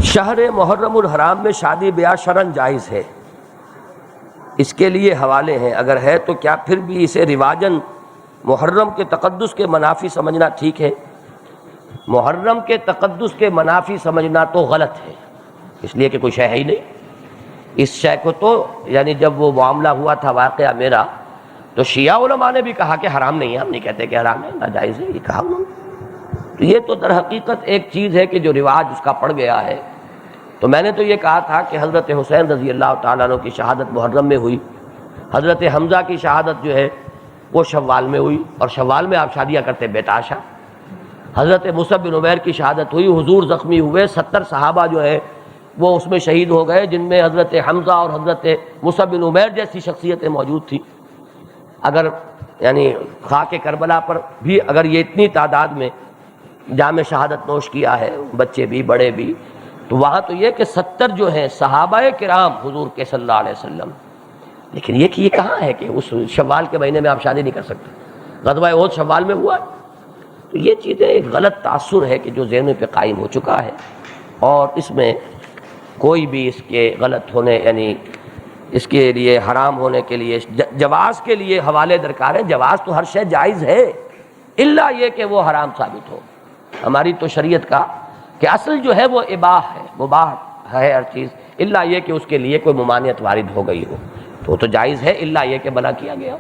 شہر محرم الحرام میں شادی بیاہ شرعاً جائز ہے، اس کے لیے حوالے ہیں، اگر ہے تو کیا پھر بھی اسے رواجاً محرم کے تقدس کے منافی سمجھنا ٹھیک ہے؟ محرم کے تقدس کے منافی سمجھنا تو غلط ہے، اس لیے کہ کوئی شے ہے ہی نہیں۔ اس شے کو تو یعنی جب وہ معاملہ ہوا تھا واقعہ میرا، تو شیعہ علماء نے بھی کہا کہ حرام نہیں ہے، ہم نہیں کہتے کہ حرام ہے، ناجائز ہے، یہ کہا انہوں نے۔ تو یہ تو در حقیقت ایک چیز ہے کہ جو رواج اس کا پڑ گیا ہے۔ تو میں نے تو یہ کہا تھا کہ حضرت حسین رضی اللہ تعالیٰ عنہ کی شہادت محرم میں ہوئی، حضرت حمزہ کی شہادت جو ہے وہ شوال میں ہوئی، اور شوال میں آپ شادیاں کرتے بےتاشا۔ حضرت مصعب بن عمیر کی شہادت ہوئی، حضور زخمی ہوئے، 70 صحابہ جو ہے وہ اس میں شہید ہو گئے، جن میں حضرت حمزہ اور حضرت مصعب بن عمیر جیسی شخصیتیں موجود تھیں۔ اگر یعنی خاک کربلا پر بھی اگر یہ اتنی تعداد میں جام شہادت نوش کیا ہے، بچے بھی بڑے بھی، تو وہاں تو یہ کہ 70 جو ہیں صحابہ کرام حضور کے صلی اللہ علیہ وسلم، لیکن یہ کہ یہ کہاں ہے کہ اس شوال کے مہینے میں آپ شادی نہیں کر سکتے؟ غزوہ احد شوال میں ہوا ہے۔ تو یہ چیزیں ایک غلط تاثر ہے کہ جو ذہنوں پہ قائم ہو چکا ہے، اور اس میں کوئی بھی اس کے غلط ہونے یعنی اس کے لیے حرام ہونے کے لیے جواز کے لیے حوالے درکار ہے۔ جواز تو ہر شے جائز ہے، الا یہ کہ وہ حرام ثابت ہو۔ ہماری تو شریعت کا کہ اصل جو ہے وہ اباح ہے، مباح ہے ہر چیز، الا یہ کہ اس کے لیے کوئی ممانعت وارد ہو گئی ہو، تو وہ تو جائز ہے، الا یہ کہ منع کیا گیا۔